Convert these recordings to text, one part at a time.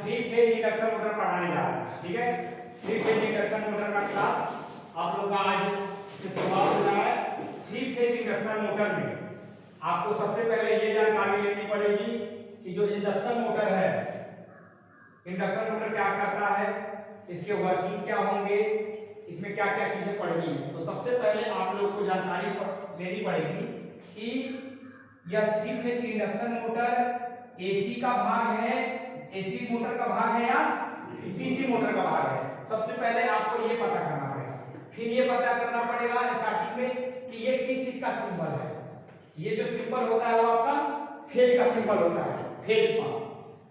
Three phase induction motor पढ़ाने जा रहे हैं, ठीक है। थ्री फेज इंडक्शन मोटर का क्लास आप लोग का आज से शुरुआत हो रहा है। थ्री फेज इंडक्शन मोटर में आपको सबसे पहले ये जानकारी लेनी पड़ेगी कि जो इंडक्शन मोटर है, इंडक्शन मोटर क्या करता है, इसके वर्किंग क्या होंगे, इसमें क्या क्या चीजें पढ़नी है। तो सबसे पहले आप लोग को जानकारी लेनी पड़ेगी कि यह three phase induction motor AC का भाग है, एसी मोटर का भाग है या डीसी मोटर का भाग है। सबसे पहले आपको ये पता करना पड़ेगा, फिर ये पता करना पड़ेगा स्टार्टिंग में कि ये किस चीज का सिंबल है। ये जो सिंबल होता है वो आपका फेज का सिंबल होता है, फेज का।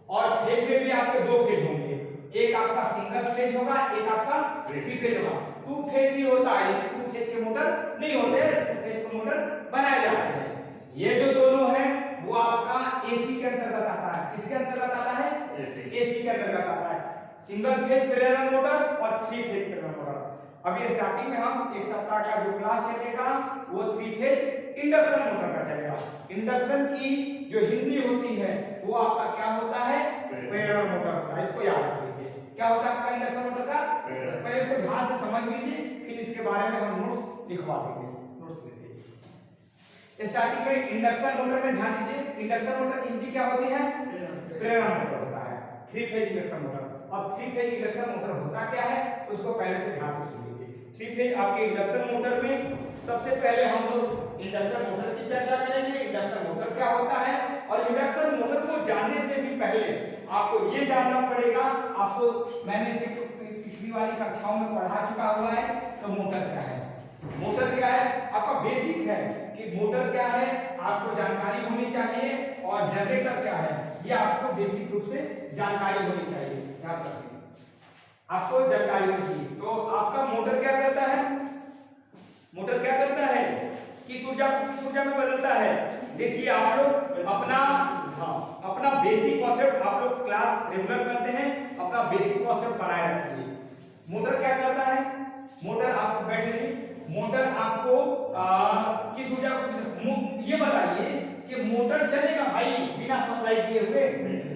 और फेज में भी आपके दो फेज होंगे, एक आपका सिंगल फेज होगा, एक आपका थ्री फेज होगा। टू फेज भी होता है लेकिन टू फेज के मोटर नहीं होते, टू फेज के मोटर बनाए जाते हैं। ये जो दोनों है वो आपका एसी के अंतर्गत आता है। किसके अंतर्गत आता है? एसी के अंतर्गत आता है। सिंगल फेज पैरेलल मोटर और थ्री फेज पैरेलल मोटर। अभी स्टार्टिंग में हम एक सप्ताह का जो क्लास चलेगा वो थ्री फेज इंडक्शन मोटर का चलेगा। इंडक्शन की जो हिंदी होती है वो आपका क्या होता है? पैरेलल मोटर होता है। इसको याद रख लीजिए, क्या होता है आपका इंडक्शन मोटर का? पहले इसको ध्यान से समझ लीजिए, फिर इसके बारे में हम नोट्स लिखवा देंगे। नोट्स लिखिए। स्टार्टिंग में इंडक्शन मोटर में ध्यान दीजिए, इंडक्शन मोटर की हिंदी क्या होती है? प्रेरण मोटर होता है। Three phase induction motor. अब थ्री फेज इंडक्शन मोटर होता क्या है उसको पहले से ध्यान से सुनिए। थ्री फेज आपके इंडक्शन मोटर में सबसे पहले हम लोग इंडक्शन मोटर की चर्चा करेंगे। इंडक्शन मोटर क्या होता है, और इंडक्शन मोटर को जानने से भी पहले आपको ये जानना पड़ेगा, आपको मैंने इसे पिछली वाली कक्षाओं में पढ़ा चुका हुआ है। तो मोटर क्या है, मोटर क्या है आपका बेसिक है कि मोटर क्या है आपको जानकारी होनी चाहिए, और जनरेटर क्या है ये आपको बेसिक रूप से जानकारी होनी चाहिए। याद रखिए आपको जानकारी होनी चाहिए। तो आपका मोटर क्या करता है, मोटर क्या करता है, किस ऊर्जा को किस ऊर्जा में बदलता है। देखिए आप लोग अपना बेसिक कॉन्सेप्ट आप लोग क्लास रेगुलर करते हैं, अपना बेसिक कॉन्सेप्ट बनाए रखिए। मोटर क्या करता है, मोटर आपको बैटरी, मोटर आपको किस ऊर्जा को, ये बताइए कि मोटर चलेगा भाई बिना सप्लाई दिए हुए।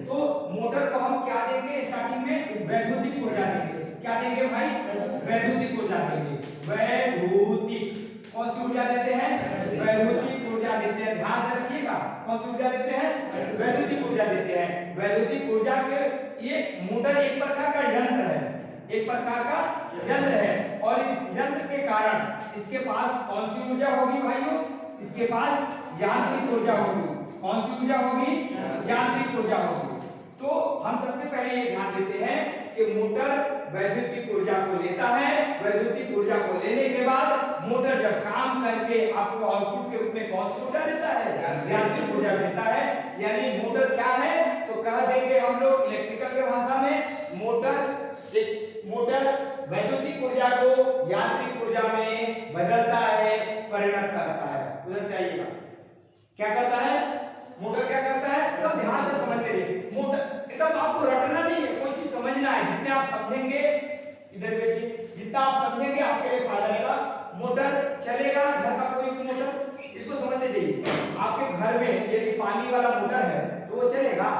तो मोटर को हम क्या देंगे स्टार्टिंग में? वैद्युतिक ऊर्जा देंगे। क्या देंगे भाई? वैद्युतिक ऊर्जा देंगे। वैद्युतिक कौन सी ऊर्जा देते हैं? वैद्युतिक ऊर्जा देते हैं। ध्यान से रखिएगा, कौन सी ऊर्जा देते हैं? वैद्युतिक ऊर्जा देते हैं। वैद्युतिक ऊर्जा के ये मोटर एक प्रकार का यंत्र है, एक प्रकार का यंत्र है, और इस यंत्र के कारण इसके पास कौन सी ऊर्जा होगी भाइयों? इसके पास यांत्रिक ऊर्जा होगी। कौन सी ऊर्जा होगी? यांत्रिक ऊर्जा होगी। तो हम सबसे पहले ये ध्यान देते हैं कि मोटर वैद्युतिक ऊर्जा को लेता है। वैद्युतिक ऊर्जा को लेने के बाद मोटर जब काम करके आपको आउटपुट के रूप में कौन सी ऊर्जा देता है? यांत्रिक ऊर्जा देता है। यानी मोटर क्या है तो कह देंगे हम लोग इलेक्ट्रिकल के भाषा में, मोटर वैद्युतिक ऊर्जा को यांत्रिक ऊर्जा में बदलता है, परिणत करता है। उधर से आइएगा, क्या करता है मोटर? क्या करता है एकदम ध्यान से समझते रहिए। मोटर एकदम आपको रटना नहीं है, कोई चीज समझना है। जितने आप समझेंगे, इधर देखिए, जितना आप समझेंगे आपके लिए फायदा रहेगा। मोटर चलेगा, घर का कोई भी मोटर, इसको समझते जाइए। आपके घर में यदि पानी वाला मोटर है तो वो चलेगा?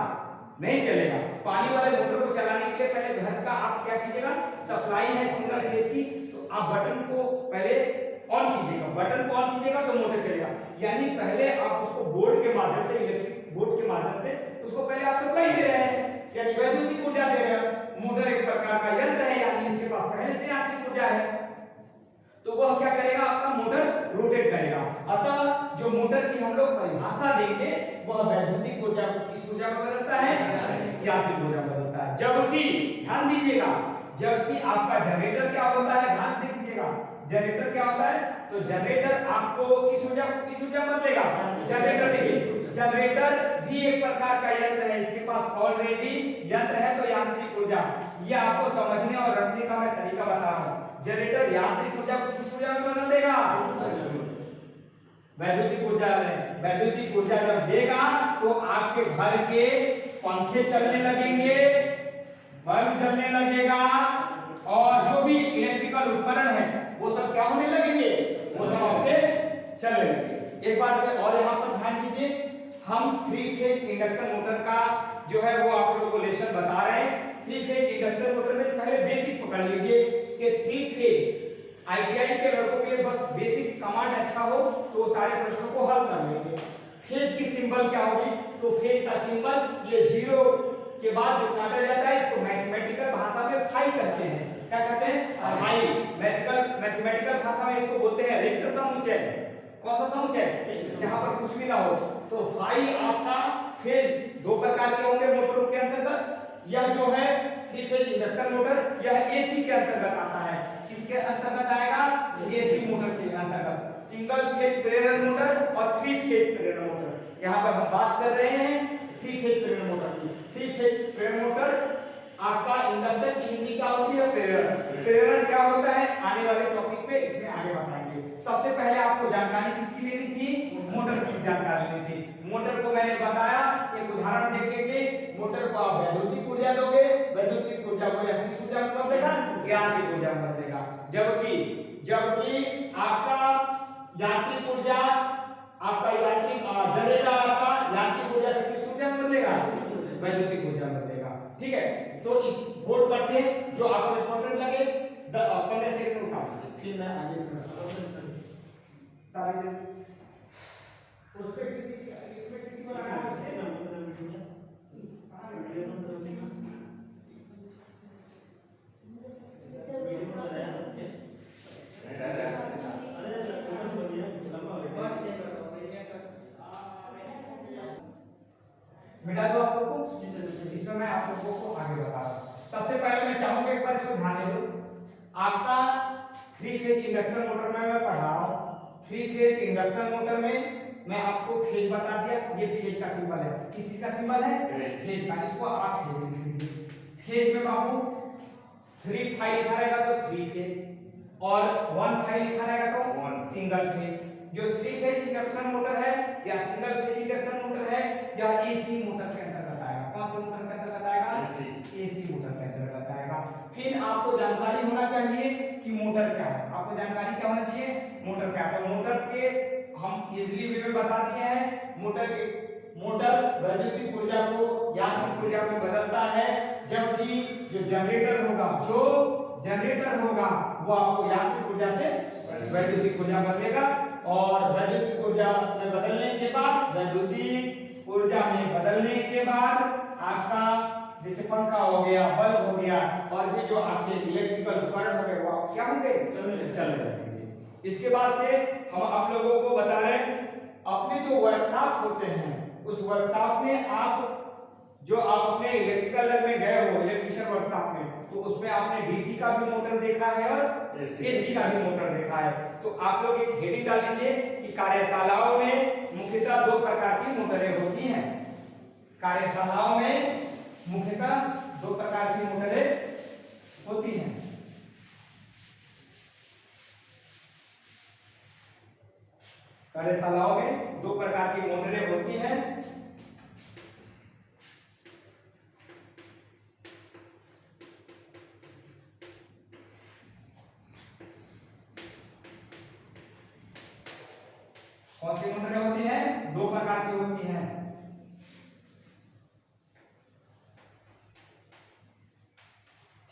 नहीं चलेगा। पानी वाले मोटर को चलाने के लिए पहले घर का आप क्या कीजिएगा, सप्लाई है सिंगल फेज की, तो आप बटन को पहले ऑन कीजिएगा। बटन को ऑन कीजिएगा तो मोटर चलेगा। यानी पहले आप उसको बोर्ड के माध्यम से, इलेक्ट्रिक बोर्ड के माध्यम से उसको पहले आप सप्लाई दे रहे हैं, यानी वैद्युतिक ऊर्जा दे रहे हैं। मोटर एक प्रकार का यंत्र है, यानी इसके पास पहले से यांत्रिक ऊर्जा है, तो वह क्या करेगा आपका मोटर रोटेट करेगा। अतः जो मोटर की हम लोग परिभाषा देंगे वह वैद्युतिक ऊर्जा को किस ऊर्जा में बदलता है? यांत्रिक ऊर्जा में बदलता है। जबकि ध्यान दीजिएगा, जबकि आपका जनरेटर क्या होता है? ध्यान दे दीजिएगा, जनरेटर क्या होता है? तो जनरेटर आपको किस ऊर्जा में बदलेगा? जनरेटर देखिए, जनरेटर भी एक प्रकार का यंत्र है, इसके पास ऑलरेडी यंत्र है, तो यांत्रिक ऊर्जा। ये आपको समझने और रखने का मैं तरीका बता रहा हूं। जनरेटर यांत्रिक ऊर्जा को किस ऊर्जा में बदल देगा? वैद्युतिक ऊर्जा में। वैद्युतिक ऊर्जा जब देगा तो आपके घर के पंखे चलने लगेंगे, बल्ब जलने लगेगा, और जो भी इलेक्ट्रिकल उपकरण है वो सब क्या होने लगेंगे? वो सब आपके चलने लगेंगे। एक बार से और यहाँ पर ध्यान दीजिए, हम 3 फेज इंडक्शन मोटर का जो है वो आप लोगों को लेसन बता रहे हैं। 3 फेज इंडक्शन मोटर में पहले बेसिक पकड़ लीजिए कि 3 फेज आईटीआई के लड़कों के लिए बस बेसिक कमांड अच्छा हो तो सारे प्रश्नों को हल कर लेंगे। फेज की सिंबल क्या होगी? तो फेज का सिंबल ये 0 के बाद जो काटा जाता है इसको मैथमेटिकल भाषा में फाई कहते हैं। क्या कहते हैं? फाई। मैथमेटिकल भाषा में इसको बोलते हैं रिक्त समुच्चय। कौन सा समुच्चय? जहां पर कुछ भी ना हो। तो फाई आपका फेज दो प्रकार के होंगे मोटरों के अंतर्गत। यह जो है 3 फेज इंडक्शन मोटर यह एसी के अंतर्गत आता है। किसके अंतर्गत आएगा? एसी मोटर के अंतर्गत। सिंगल फेज प्रेरण मोटर और 3 फेज प्रेरण मोटर। यहां पर हम बात कर रहे हैं 3 फेज प्रेरण मोटर की। 3 फेज प्रेरण मोटर आपका इंडक्शन की हिंदी क्या होती है? प्रेरण। प्रेरण क्या होता है? आने वाले टॉपिक पे इसमें आगे बताएंगे। सबसे पहले आपको जानकारी किसकी लेनी थी? मोटर की जानकारी लेनी थी। मोटर को मैंने बताया एक उदाहरण देखेंगे। मोटर को आप वैद्युतिक ऊर्जा दोगे, वैद्युतिक ऊर्जा को यह किस ऊर्जा में बदलेगा? यांत्रिक ऊर्जा में बदलेगा। जबकि आपका यांत्रिक ऊर्जा आपका यांत्रिक जनरेटर आपका यांत्रिक ऊर्जा से किस ऊर्जा में बदलेगा? वैद्युतिक ऊर्जा में बदलेगा। ठीक है, तो इस बोर्ड पर से जो आपको इंपॉर्टेंट लगे 15 सेकंड में उठा लीजिए, फिर मैं आगे इसमें उस पे किसी को लगा है ना बेटा तो आप लोगों को इसमें मैं आप लोगों को आगे बता रहा हूं। सबसे पहले मैं चाहूंगा एक बार इसको ध्यान दो। आपका 3 फेज इंडक्शन मोटर में मैं पढ़ा रहा हूं। 3 फेज इंडक्शन मोटर में मैं आपको फेज बता दिया। ये फेज का सिंबल है। किसी का सिंबल है? फेज का। इसको आप फेज लिख लीजिए। फेज में बाबू 3 फाई लिखा रहेगा तो 3 फेज और 1 फाई लिखा रहेगा तो 1 सिंगल फेज। जो 3 फेज इंडक्शन मोटर है या सिंगल फेज इंडक्शन मोटर है या एसी मोटर के अंतर्गत आएगा। कौन सा मोटर के अंतर्गत आएगा? एसी मोटर के अंतर्गत आएगा। फिर आपको जानकारी होना चाहिए कि मोटर क्या है। आपको जानकारी क्या होना चाहिए? मोटर क्या है। तो मोटर के हम इजीली वे में बता दिए हैं। मोटर वैद्युतिक ऊर्जा को यांत्रिक ऊर्जा में बदलता है, जबकि जो जनरेटर होगा वो आपको यांत्रिक ऊर्जा से वैद्युतिक ऊर्जा बदलेगा। और वैद्युतिक ऊर्जा में बदलने के बाद आपका जैसे पंखा हो गया, बल्ब हो गया और भी जो आपके इलेक्ट्रिकल उपकरण हो गए वो आप क्या होंगे? चलने लगेंगे। इसके बाद से हम आप लोगों को बता रहे हैं अपने जो वर्कशॉप होते हैं उस वर्कशॉप में आप जो आप अपने इलेक्ट्रिकल लैब में गए हो, इलेक्ट्रिशियन वर्कशॉप में, तो उसमें आपने डीसी का भी मोटर देखा है और एसी का भी मोटर देखा है। तो आप लोग एक हेडिंग डाल लीजिए कि कार्यशालाओं में मुख्यतः 2 प्रकार की मोटरें होती हैं। कार्यशालाओं में मुख्यतः 2 प्रकार की मोटरें होती हैं। कार्यशालाओं में 2 प्रकार की मोटरें होती हैं। कौन सी मोटरें होती हैं? 2 प्रकार की होती हैं।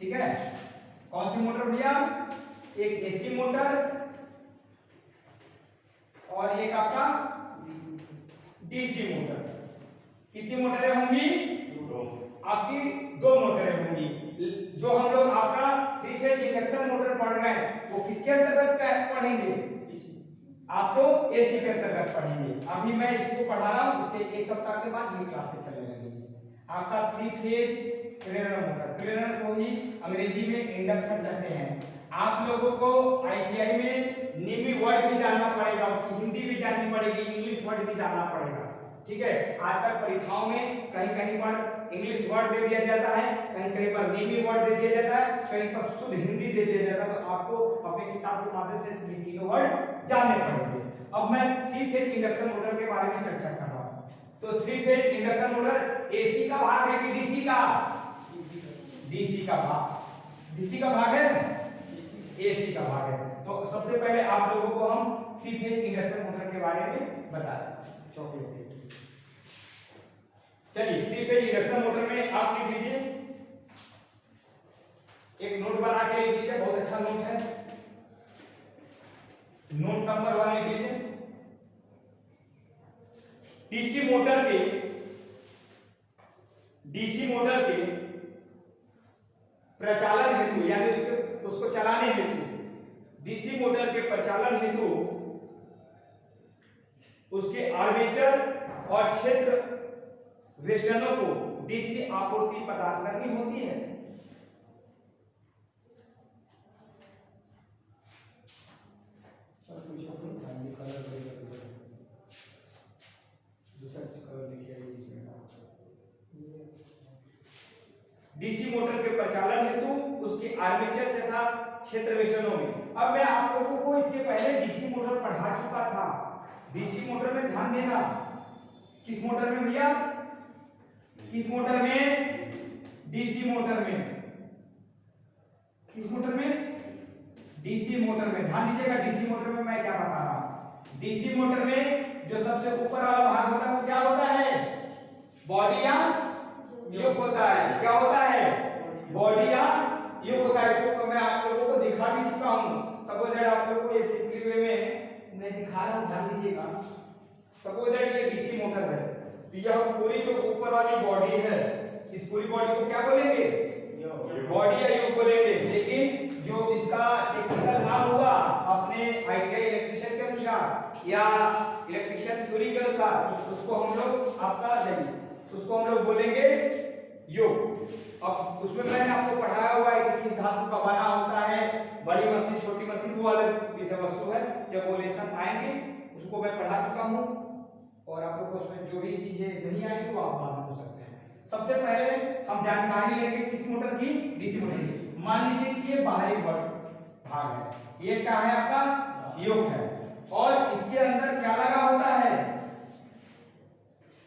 ठीक है, कौन सी मोटर भैया? एक एसी मोटर और एक आपका डीसी मोटर। कितनी मोटरें होंगी? आपकी 2 मोटरें होंगी। जो हम लोग आपका 3 फेज इंडक्शन मोटर पढ़ रहे हैं वो किसके अंतर्गत पढ़ेंगे? आपको एसी के अंतर्गत पढ़ेंगे। अभी मैं इसको पढ़ा रहा हूं, उसके 1 सप्ताह के बाद ये क्लासेस चलने लगेंगी। आपका 3 फेज प्रेरण मोटर, प्रेरण को ही अंग्रेजी में इंडक्शन कहते हैं। आप लोगों को आईटीआई में निमी वर्ड भी जानना पड़ेगा, उसकी हिंदी भी जाननी पड़ेगी, इंग्लिश वर्ड भी जानना पड़ेगा। ठीक है, आजकल परीक्षाओं में कहीं कहीं पर इंग्लिश वर्ड दे दिया जाता है, कहीं कहीं पर निमी वर्ड दे दिया जाता है, कहीं पर शुद्ध हिंदी दे दिया जाता है। तो आपको अपने किताब के माध्यम से ये तीनों वर्ड जानने पड़ेंगे। अब मैं 3 फेज इंडक्शन मोटर के बारे में चर्चा कर रहा हूं। तो 3 फेज इंडक्शन मोटर एसी का भाग है कि डीसी का? डीसी का भाग। डीसी का भाग है, एसी का भाग है। तो सबसे पहले आप लोगों को हम 3 फेज इंडक्शन मोटर के बारे में बता दें। चॉकलेट चलिए थ्री फेज इंडक्शन मोटर में आप लिख लीजिए, एक नोट बना के लिख लीजिए, बहुत अच्छा नोट है, नोट नंबर 1 लिख लीजिए। डीसी मोटर के प्रचालन हेतु यानी उसको चलाने हेतु, डीसी मोटर के प्रचालन हेतु उसके आर्मेचर और क्षेत्र वेस्टर्नों को डीसी आपूर्ति प्रदान करनी होती है। डीसी मोटर के प्रचालन हेतु उसके आर्मेचर तथा क्षेत्र वेस्टर्नों में। अब मैं आप लोगों को इसके पहले डीसी मोटर पढ़ा चुका था। डीसी मोटर में ध्यान देना, किस मोटर में भैया, किस मोटर में, डीसी मोटर में, किस मोटर में, डीसी मोटर में। ध्यान दीजिएगा डीसी मोटर में मैं क्या बता रहा हूं। डीसी मोटर में जो सबसे ऊपर वाला भाग होता है वो क्या होता है, बॉडी या युग होता है। क्या होता है, बॉडी या युग होता है। इसको मैं आप लोगों को दिखा भी चुका हूं। सपोज दैट आप लोगों को ये सिंपली वे में मैं दिखा रहा हूं, ध्यान दीजिएगा। सपोज दैट ये डीसी मोटर है, तो यह पूरी जो ऊपर वाली बॉडी है, इस पूरी बॉडी को क्या बोलेंगे, बॉडी या युग बोलेंगे। लेकिन जो इसका टेक्निकल नाम होगा अपने आईटीआई इलेक्ट्रिशियन के अनुसार या इलेक्ट्रिशियन थ्योरी के अनुसार, उसको हम लोग आपका उसको हम लोग बोलेंगे युग। अब उसमें मैंने आपको पढ़ाया हुआ है कि किस धातु का बना होता है, बड़ी मशीन छोटी मशीन वो अलग विषय वस्तु है, जब वो लेसन आएंगे उसको मैं पढ़ा चुका हूं। और आप लोग को उसमें जो भी चीजें नहीं आएंगी वो आप बाद में पूछ सकते हैं। सबसे पहले हम जानकारी लेंगे किस मोटर की, डीसी मोटर की। मान लीजिए कि ये बाहरी भाग है, ये क्या है आपका, युग है, और इसके अंदर क्या लगा होता है,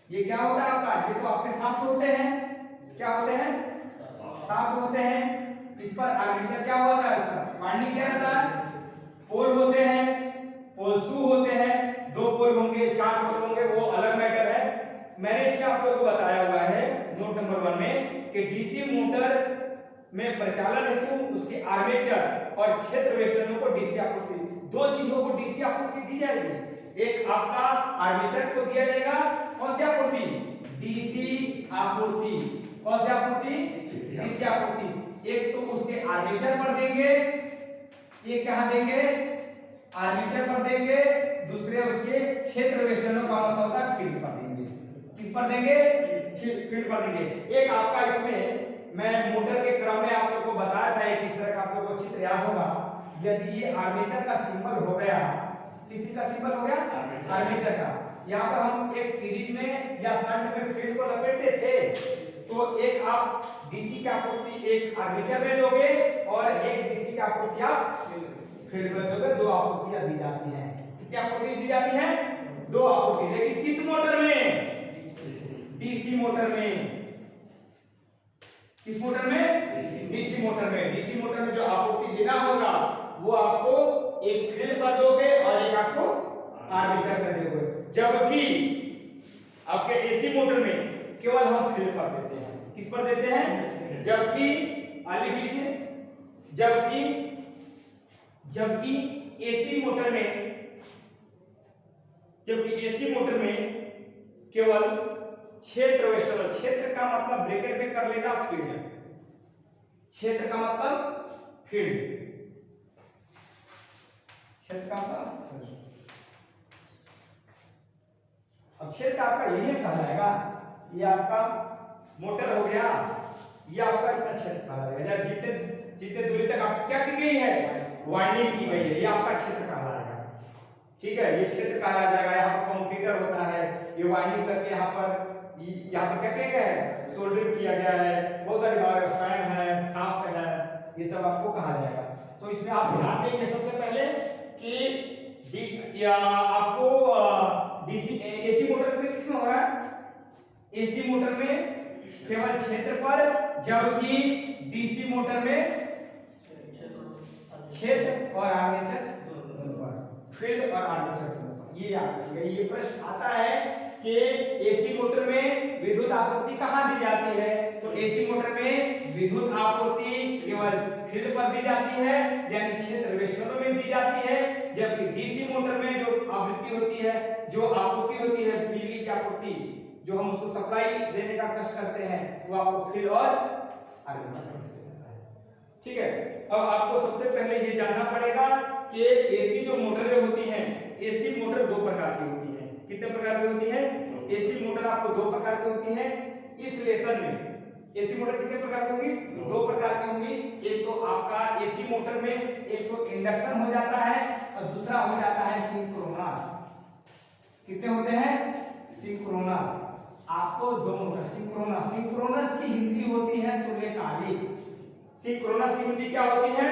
ये क्या होता है आपका, ये तो आपके शाफ्ट होते हैं, क्या होते हैं, शाफ्ट होते हैं। इस पर आर्मेचर क्या होता है, उसका वाइंडिंग क्या रहता है, पोल होते हैं, पोल शू होते हैं, 2 पोल होंगे 4 पोल होंगे, वो अलग मैटर है। मैंने इसमें आप लोगों को बताया हुआ है नोट नंबर 1 में कि डीसी मोटर में प्रचालन हेतु उसके आर्मेचर और क्षेत्र वेस्टर्नों को डीसी आपूर्ति, 2 चीजों को डीसी आपूर्ति दी जाएगी। एक आपका आर्मेचर को दिया जाएगा, कौन सी आपूर्ति, डीसी आपूर्ति, कौन सी आपूर्ति, डीसी आपूर्ति। एक तो उसके आर्मेचर पर देंगे, ये कहां देंगे, आर्मेचर पर देंगे, दूसरे उसके क्षेत्र वेस्टर्नों का मतलब होता है फील्ड पर देंगे। किस पर देंगे, फील्ड पर देंगे। एक आपका इसमें मैं मोटर के क्रम में आप लोगों को बताया था, एक इस तरह का आप लोगों को चित्र याद होगा। यदि ये आर्मेचर का सिंबल हो गया, किसी का सिंबल हो गया, आर्मेचर का, यहाँ पर हम एक सीरीज में या शंट में फील्ड को लपेटते थे, तो एक आप डीसी की आपूर्ति एक आर्मेचर में दोगे और एक डीसी की आपूर्ति आप फील्ड में दोगे। 2 आपूर्तियां दी जाती हैं। कितनी आपूर्ति दी जाती है, 2 आपूर्ति। लेकिन किस मोटर में, डीसी मोटर में, किस मोटर में, डीसी मोटर में। डीसी मोटर में जो आपूर्ति देना होगा वो आपको एक फील्ड पर दोगे और एक आपको आर्मेचर में दोगे। जबकि आपके एसी मोटर में केवल हम फील्ड पर देते हैं। किस पर देते हैं, जबकि लिख लीजिए, जबकि एसी मोटर में केवल क्षेत्र वेस्टर्न, क्षेत्र का मतलब ब्रैकेट में कर लेना फील्ड, क्षेत्र का मतलब फील्ड, क्षेत्र का मतलब, अब क्षेत्र आपका यही कहलाएगा। ये आपका मोटर हो गया, ये आपका इतना क्षेत्र कहलाएगा। जितने दूरी तक आप क्या की गई है, वाइंडिंग की गई है, ये आपका क्षेत्र कहलाएगा। ठीक है, ये क्षेत्र कहा जाएगा। यहाँ पर कम्यूटेटर होता है, ये वाइंडिंग करके यहाँ पर क्या किया गया है, सोल्डरिंग किया गया है, बहुत सारे फैन है, शाफ्ट है, ये सब आपको कहा जाएगा। तो इसमें आप ध्यान देंगे सबसे पहले कि आपको डीसी एसी मोटर में किसमें हो रहा है, एसी मोटर में केवल क्षेत्र पर, जबकि डीसी मोटर में क्षेत्र और आर्मेचर दोनों पर, फील्ड और आर्मेचर दोनों पर। ये याद रखिएगा, ये प्रश्न आता है कि एसी मोटर में विद्युत आपूर्ति कहाँ दी जाती है, तो एसी मोटर में विद्युत आपूर्ति केवल फील्ड पर दी जाती है, यानी क्षेत्र वेष्टनों में दी जाती है, जबकि डीसी मोटर में जो आवृत्ति होती है, जो आपूर्ति होती है बिजली की आपूर्ति, जो हम उसको सप्लाई देने का कष्ट करते हैं, वो आपको फील्ड और आर्मेचर पर देता है। ठीक है, अब आपको सबसे पहले ये जानना पड़ेगा कि एसी जो मोटरें होती हैं, एसी मोटर दो प्रकार की होती है। कितने प्रकार की होती है? एसी मोटर आपको दो प्रकार की होती है। इस लेसन में एसी मोटर कितने प्रकार की होगी? दो प्रकार की होगी। एक तो आपका एसी मोटर में एक तो इंडक्शन हो जाता है और दूसरा हो जाता है सिंक्रोनस। कितने होते हैं? सिंक्रोनस। आपको दो मोटर सिंक्रोनस, सिंक्रोनस की हिंदी होती है तुल्यकालिक। सिंक्रोनस की हिंदी क्या होती है?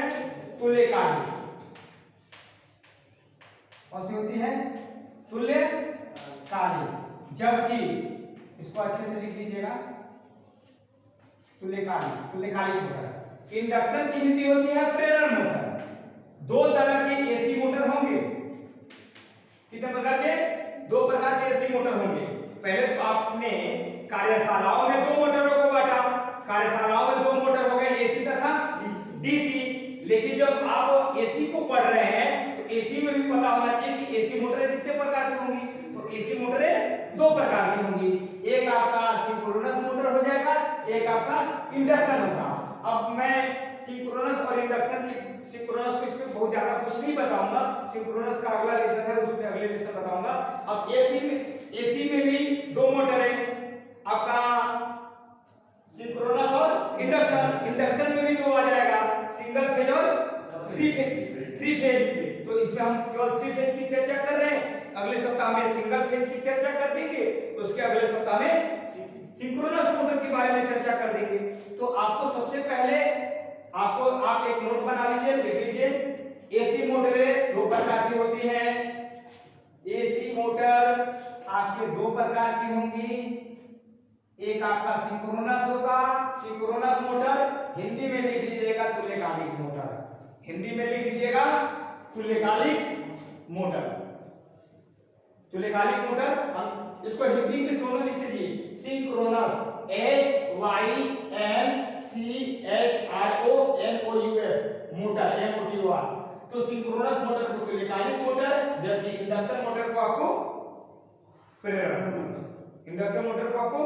तुल्यकालिक। कौन सी होती है? तुल्यकालिक। जबकि इसको अच्छे से लिख लीजिएगा, तुल्यकालिक, तुल्यकालिक मोटर। इंडक्शन की हिंदी होती है प्रेरण मोटर। दो तरह के एसी मोटर होंगे। कितने प्रकार के? दो प्रकार के एसी मोटर होंगे। पहले तो आपने कार्यशालाओं में दो मोटरों को बांटा। कार्यशालाओं में दो मोटर हो गए, एसी तथा डीसी। लेकिन जब आप एसी को पढ़ रहे हैं तो एसी में भी पता होना चाहिए कि एसी मोटरें कितने प्रकार की होंगी। तो एसी मोटरें दो प्रकार की होंगी, एक आपका सिंक्रोनस मोटर हो जाएगा, एक आपका इंडक्शन होगा। अब मैं सिंक्रोनस और इंडक्शन की, सिंक्रोनस को इसमें बहुत ज्यादा कुछ नहीं बताऊंगा, सिंक्रोनस का अगला लेसन है उसमें अगले लेसन बताऊंगा। अब एसी में भी दो मोटर है आपका, सिंक्रोनस और इंडक्शन। इंडक्शन में भी दो आ जाएगा, सिंगल फेज और थ्री फेज। तो इसमें हम केवल थ्री फेज की चर्चा कर रहे हैं। अगले सप्ताह में सिंगल फेज की चर्चा कर देंगे, उसके अगले सप्ताह में सिंक्रोनस मोटर के बारे में चर्चा कर देंगे। तो आपको सबसे पहले आप एक नोट बना लीजिए, लिख लीजिए, एसी मोटरें दो प्रकार की होती है। एसी मोटर आपके दो प्रकार की होंगी, एक आपका सिंक्रोनस होगा, सिंक्रोनस मोटर हिंदी में लिख लीजिएगा तुल्यकालिक मोटर। हिंदी में लिख लीजिएगा तुल्यकालिक मोटर। तुल्यकालिक मोटर इसको हिंदी इंग्लिश दोनों लिख लीजिए, सिंक्रोनस, SYNCHRONOUS मोटर, MOTOR। तो सिंक्रोनस मोटर को तुल्यकालिक मोटर, जबकि इंडक्शन मोटर को आपको प्रेरण मोटर, इंडक्शन मोटर को आपको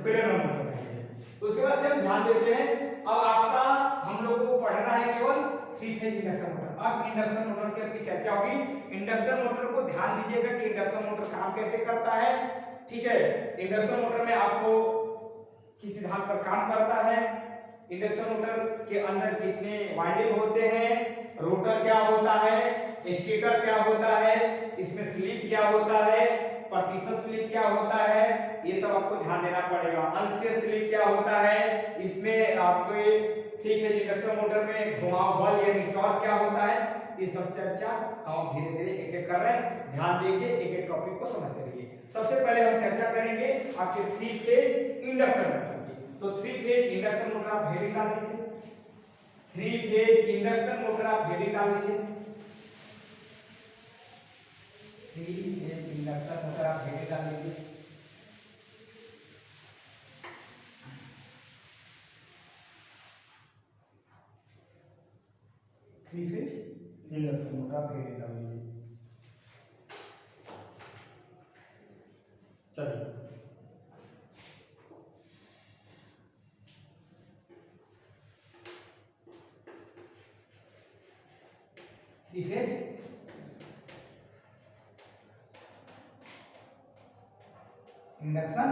प्रेरण मोटर कहेंगे। उसके बाद से हम ध्यान देते हैं, अब आपका हम लोग को पढ़ना है केवल थ्री फेज इंडक्शन मोटर। अब इंडक्शन मोटर की आपकी चर्चा होगी। इंडक्शन मोटर को ध्यान दीजिएगा कि इंडक्शन मोटर काम कैसे करता है। ठीक है, इंडक्शन मोटर में आपको किस सिद्धांत पर काम करता है, इंडक्शन मोटर के अंदर कितने वाइंडिंग होते हैं, रोटर क्या होता है, स्टेटर क्या होता है, इसमें स्लिप क्या होता है, प्रतिशत स्लिप क्या होता है, ये सब आपको ध्यान देना पड़ेगा। अंशीय स्लिप क्या होता है, इसमें आपको ठीक है इंडक्शन मोटर में घुमाव बल यानी टॉर्क क्या होता है, ये सब चर्चा हम धीरे धीरे एक एक कर रहे हैं। ध्यान देके एक एक टॉपिक को समझते रहिए। सबसे पहले हम चर्चा करेंगे आपके थ्री फेज इंडक्शन मोटर की। तो थ्री फेज इंडक्शन मोटर आप हेडिंग डाल दीजिए, थ्री फेज इंडक्शन मोटर आप हेडिंग डाल दीजिए, थ्री फेज इंडक्शन मोटर आप हेडिंग डाल दीजिए। थ्री फेज इंडक्शन मोटर आप हेडिंग डाल दीजिए। चलिए थ्री फेज इंडक्शन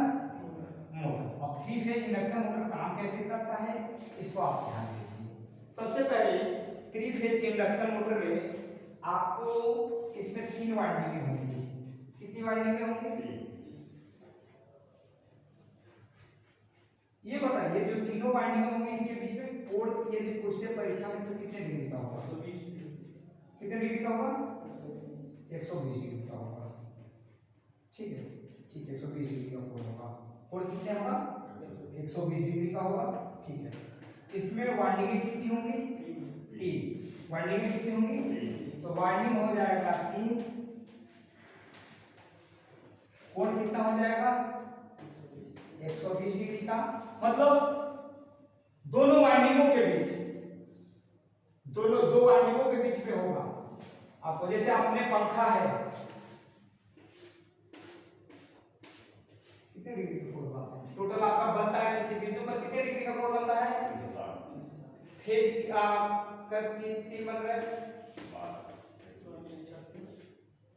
मोटर। अब थ्री फेज इंडक्शन मोटर काम कैसे करता है इसको आप ध्यान दीजिए। सबसे पहले थ्री फेज इंडक्शन मोटर में आपको इसमें तीन वाइंडिंगें होंगी। कितनी वाइंडिंगें होंगी? ये बताइए, जो तीनों वाइंडिंगें होंगी इसके बीच में कोण यदि पूछते परीक्षा में तो कितने डिग्री का होगा? 120 डिग्री। कितने डिग्री का होगा? 120 डिग्री का होगा। ठीक है, ठीक है, 120 डिग्री का कोण होगा। कोण कितने होगा? 120 डिग्री का होगा। ठीक है, इसमें वाइंडिंगें कितनी होंगी? तीन। वाइंडिंगें कितनी होंगी? तो वाइंडिंग हो जाएगा 3, कोण कितना हो जाएगा 120 डिग्री का, मतलब दोनों वाइंडिंगों के बीच, दो वाइंडिंगों के बीच में होगा। आपको जैसे अपने पंखा है, कितने डिग्री का कोण टोटल आपका बनता है, किसी बिंदु पर कितने डिग्री का कोण बनता है, फेज तीन बन रहा है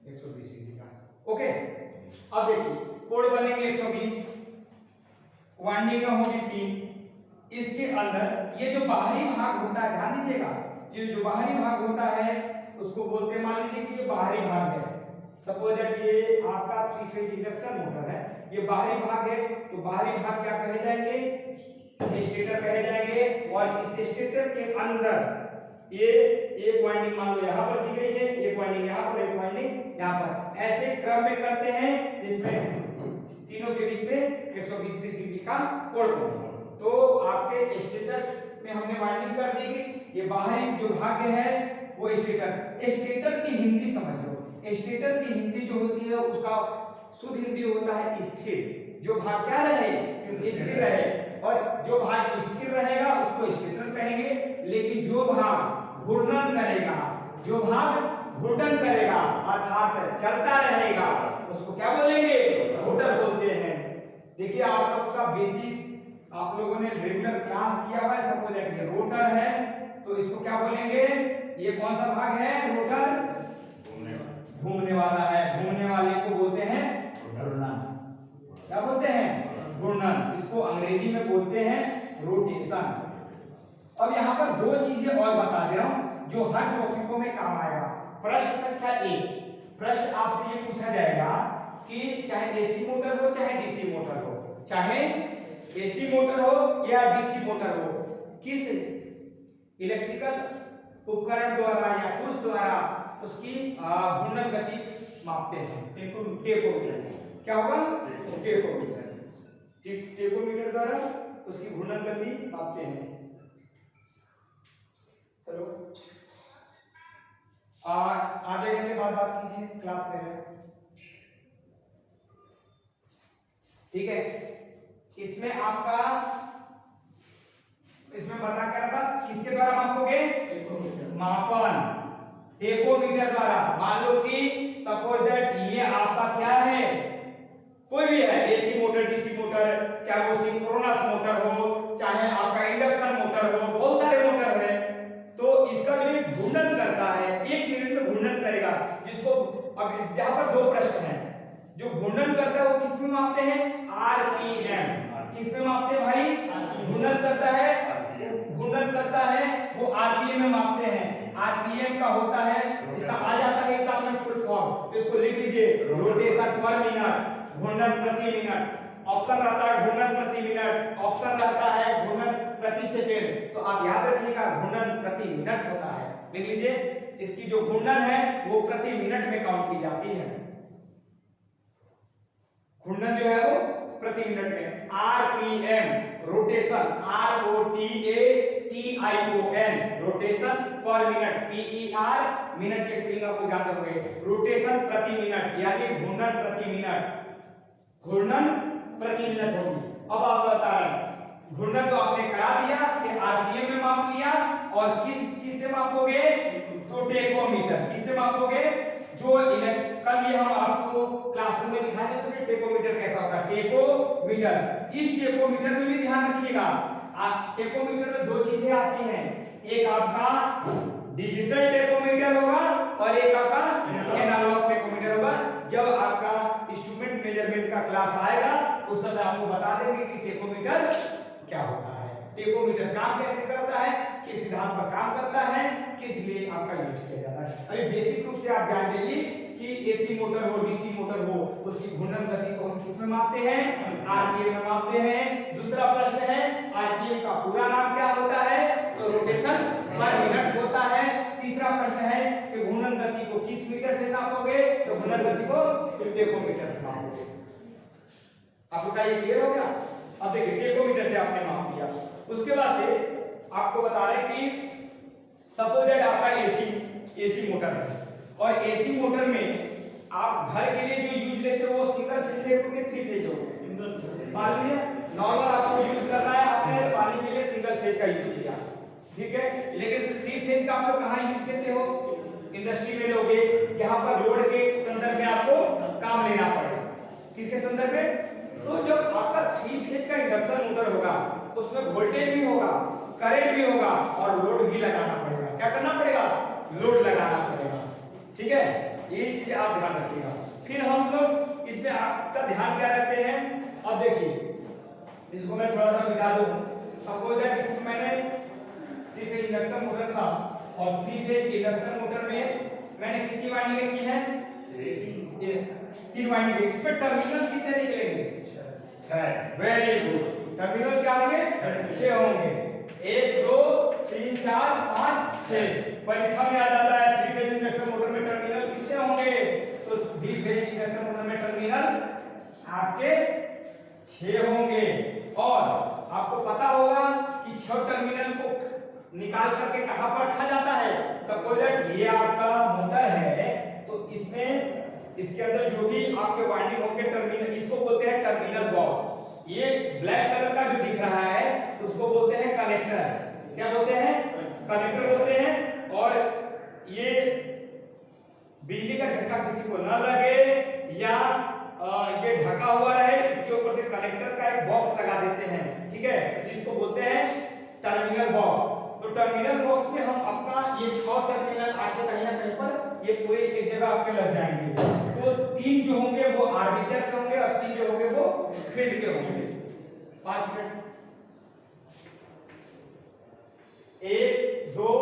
120 डिग्री का। ओके, अब देखिए कोण बनेंगे 120, वाइंडिंग होगी 3, इसके अंदर ये जो बाहरी भाग होता है, ध्यान दीजिएगा, ये जो बाहरी भाग होता है उसको बोलते हैं, मान लीजिए कि ये बाहरी भाग है, सपोज दैट ये आपका 3 फेज इंडक्शन मोटर है, ये बाहरी भाग है, तो बाहरी भाग क्या कहे जाएंगे, स्टेटर कहे जाएंगे। और इस स्टेटर के अंदर ये एक वाइंडिंग मान लो यहाँ पर दी गई है, एक वाइंडिंग यहाँ पर, एक वाइंडिंग यहाँ पर, ऐसे क्रम में करते हैं जिसमें तीनों के बीच में 120 डिग्री का कोण बने। तो आपके स्टेटर में हमने वाइंडिंग कर दी गई, ये बाहरी जो भाग है वो स्टेटर की हिंदी समझ लो, स्टेटर की हिंदी जो होती है उसका शुद्ध हिंदी होता है स्थिर, जो भाग क्या रहे, स्थिर रहे, और जो भाग स्थिर रहेगा उसको स्टेटर कहेंगे, लेकिन जो भाग घूर्णन करेगा, जो भाग घूर्णन करेगा अर्थात चलता रहेगा उसको क्या बोलेंगे, रोटर बोलते हैं। देखिए आप लोग का बेसिक आप लोगों ने रेगुलर क्लास किया हुआ है, सपोज दैट ये रोटर है, तो इसको क्या बोलेंगे, ये कौन सा भाग है, रोटर घूमने वाला है, घूमने वाले को बोलते हैं घूर्णन, क्या बोलते हैं, घूर्णन, इसको अंग्रेजी में बोलते हैं रोटेशन। अब यहाँ पर दो चीजें और बता दे रहा हूं जो हर टॉपिकों में काम आएगा। प्रश्न संख्या 1, प्रश्न आपसे ये पूछा जाएगा कि चाहे एसी मोटर हो चाहे डीसी मोटर हो, चाहे एसी मोटर हो या डीसी मोटर हो, किस इलेक्ट्रिकल उपकरण द्वारा या टूल्स द्वारा उसकी घूर्णन गति मापते हैं, टेकोमीटर, क्या होगा, टेकोमीटर, टेकोमीटर द्वारा उसकी घूर्णन गति मापते हैं। चलो आधे घंटे बाद बात कीजिए, क्लास ले रहे, ठीक है। इसमें आपका इसमें बता क्या था, किसके द्वारा मापोगे, मापन टेकोमीटर द्वारा। मान लो कि सपोज दैट ये आपका क्या है, कोई भी है, एसी मोटर, डीसी मोटर, चाहे वो सिंक्रोनस मोटर हो, चाहे आपका इंडक्शन मोटर हो, बहुत सारे मोटर है, तो इसका जो घूर्णन करता है 1 मिनट में घूर्णन करेगा, जिसको अब यहाँ पर दो प्रश्न हैं, जो घूर्णन करता है वो किस में मापते हैं, आरपीएम, किस में मापते हैं भाई, घूर्णन करता है वो आरपीएम में मापते हैं। आरपीएम का होता है, इसका आ जाता है एग्जाम में फुल फॉर्म, तो इसको लिख लीजिए, रोटेशन पर मिनट, घूर्णन प्रति मिनट, ऑप्शन रहता है घूर्णन प्रति मिनट, ऑप्शन रहता है घूर्णन प्रति सेकंड, तो आप याद रखिएगा घूर्णन प्रति मिनट होता है, लिख लीजिए, इसकी जो घूर्णन है वो प्रति मिनट में काउंट की जाती है, घूर्णन जो है वो प्रति मिनट में। आरपीएम रोटेशन, ROTATION रोटेशन पर मिनट, PER मिनट के स्पेलिंग आपको जानते होंगे, रोटेशन प्रति मिनट यानी घूर्णन प्रति मिनट, घूर्णन प्रति मिनट होगी। अब आप बता रहे घूर्णन तो आपने करा दिया कि आरपीएम में माप लिया, और किस चीज से मापोगे, तो टेकोमीटर, किससे मापोगे, जो कल ये हम आपको क्लासरूम में दिखाए थे, तो टेकोमीटर कैसा होता है, टेकोमीटर। इस टेकोमीटर में भी ध्यान रखिएगा, टेकोमीटर में दो चीजें आती हैं, एक आपका डिजिटल टेकोमीटर होगा और एक आपका एनालॉग टेकोमीटर होगा। जब आपका इंस्ट्रूमेंट मेजरमेंट का क्लास आएगा उस समय आपको बता देंगे कि टेकोमीटर क्या होता है, टेकोमीटर काम कैसे करता है, किस सिद्धांत पर काम करता है, किस लिए आपका यूज किया जाता है। अभी बेसिक रूप से आप जान जाइए कि एसी मोटर हो, डीसी मोटर हो, उसकी घूर्णन गति को हम किस में मापते हैं, आरपीएम में मापते हैं। दूसरा प्रश्न है आरपीएम का पूरा नाम क्या होता है, तो रोटेशन पर मिनट होता है। तीसरा प्रश्न है कि घूर्णन गति को किस मीटर से नापोगे, तो घूर्णन गति को टेकोमीटर से नापोगे। आपको क्या ये क्लियर हो गया? अब देखिए टेकोमीटर से आपने माप लिया, उसके बाद से आपको बता रहे कि सपोज दैट आपका एसी मोटर है, और एसी मोटर में आप घर के लिए जो यूज लेते हो वो सिंगल फेज लेते थ्री फेज हो? मान लीजिए नॉर्मल आपको यूज करना है, आपने पानी के लिए सिंगल फेज का यूज किया, ठीक है, लेकिन थ्री फेज का आप लोग कहाँ यूज करते हो? इंडस्ट्री में लोगे, यहाँ पर लोड के संदर्भ में आपको काम लेना पड़ेगा। किसके संदर्भ में? तो जब आपका थ्री फेज का इंडक्शन मोटर होगा तो उसमें वोल्टेज भी होगा, करंट भी होगा और लोड भी लगाना पड़ेगा। क्या करना पड़ेगा? लोड लगाना पड़ेगा, ठीक है, ये चीज आप ध्यान रखिएगा। फिर हम लोग इसमें आपका ध्यान क्या रखते हैं? अब देखिए इसको मैं थोड़ा सा मिटा दूं। सपोज दैट इसको मैंने थ्री फेज इंडक्शन मोटर था और थ्री फेज इंडक्शन मोटर में मैंने कितनी वाइंडिंग की है? 3 वाइंडिंग। इसमें टर्मिनल कितने निकलेंगे? 6। Very good. टर्मिनल क्या होंगे? 6 होंगे। 1 2 3 4 5 6। परीक्षा में आ जाता है थ्री फेज इंडक्शन मोटर में टर्मिनल कितने होंगे? तो थ्री फेज इंडक्शन मोटर में टर्मिनल आपके 6 होंगे। और आपको पता होगा कि 6 टर्मिनल को निकाल करके कहां पर रखा जाता है? सपोज दैट ये आपका मोटर है तो इसमें इसके अंदर जो भी आपके वाइंडिंग होंगे टर्मिनल, इसको बोलते हैं टर्मिनल बॉक्स। ये ब्लैक कलर का जो दिख रहा है उसको बोलते हैं कनेक्टर। क्या बोलते हैं? कनेक्टर बोलते हैं। और ये बिजली का झटका किसी को न लगे या ये ढका हुआ रहे, इसके ऊपर से कनेक्टर का एक बॉक्स लगा देते हैं, ठीक है, जिसको बोलते हैं टर्मिनल बॉक्स। तो टर्मिनल बॉक्स में हम अपना ये 6 टर्मिनल आके कहीं ना कहीं पर ये पूरे एक जगह आपके लग जाएंगे। तो 3 जो होंगे वो आर्मेचर के होंगे और 3 जो होंगे वो फील्ड के होंगे। 5 मिनट। 1 2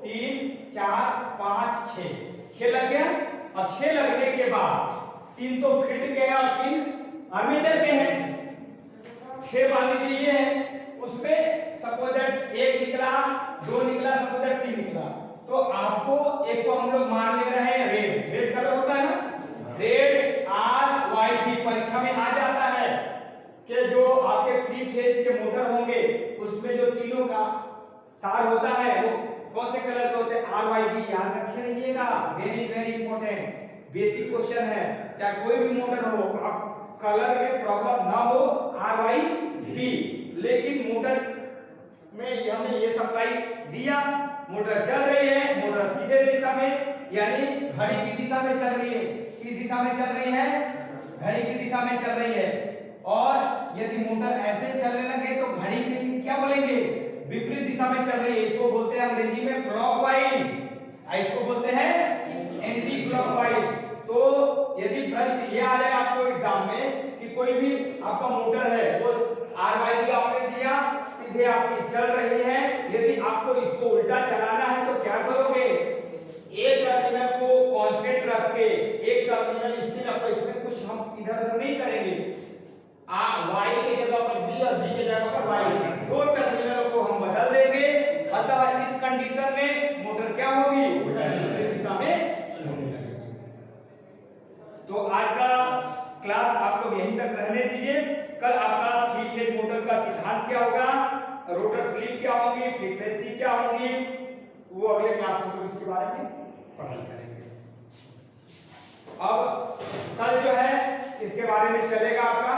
3 4 5 6 6 लग गया। अब 6 लगने के बाद 3 तो फील्ड के हैं और 3 आर्मेचर के हैं। 6 मान लीजिए ये है, उसमें सपोज दैट 1 निकला, 2 निकला, सपोज दैट 3 निकला, तो आपको एक को हम लोग मान ले रहे हैं रेड। रेड कलर होता है ना, रेड RYB परीक्षा में आ जाता है कि जो आपके थ्री फेज के मोटर होंगे उसमें जो तीनों का तार होता है वो कौन से कलर से होते हैं? RYB। याद रखे रहिएगा, very very important basic question है। चाहे कोई भी मोटर हो, आप कलर में प्रॉब्लम ना हो, RYB। लेकिन मोटर में हमने ये सप्लाई दिया, मोटर चल रही है, मोटर सीधे दिशा में यानी घड़ी की दिशा में चल रही है। किस दिशा में चल रही है? घड़ी की दिशा में चल रही है। और यदि मोटर ऐसे चलने लगे तो घड़ी की क्या बोलेंगे? विपरीत दिशा में चल रही है। इसको बोलते हैं अंग्रेजी में क्लॉकवाइज, इसको बोलते हैं एंटी क्लॉकवाइज। तो यदि प्रश्न ये आ जाए आपको एग्जाम में कि कोई भी आपका मोटर है तो RYB आपने दिया, सीधे आपकी चल रही है, यदि आपको इसको उल्टा चलाना है तो क्या करोगे? एक टर्मिनल को कांस्टेंट रख के एक टर्मिनल स्थिर रखो, इसमें कुछ हम इधर उधर नहीं करेंगे। Y की जगह पर B और B की जगह पर Y, 2 टर्मिनल को हम बदल देंगे। अतः इस कंडीशन में मोटर क्या होगी? उल्टी दिशा में घूमने लगेगी। तो आज का क्लास आप लोग यहीं तक रहने दीजिए। कल आपका थ्री फेज मोटर का सिद्धांत क्या होगा, रोटर स्लिप क्या होगी, फ्रीक्वेंसी क्या होगी, वो अगले क्लास में तो इसके बारे में पढ़ाई करेंगे। अब कल जो है इसके बारे में चलेगा आपका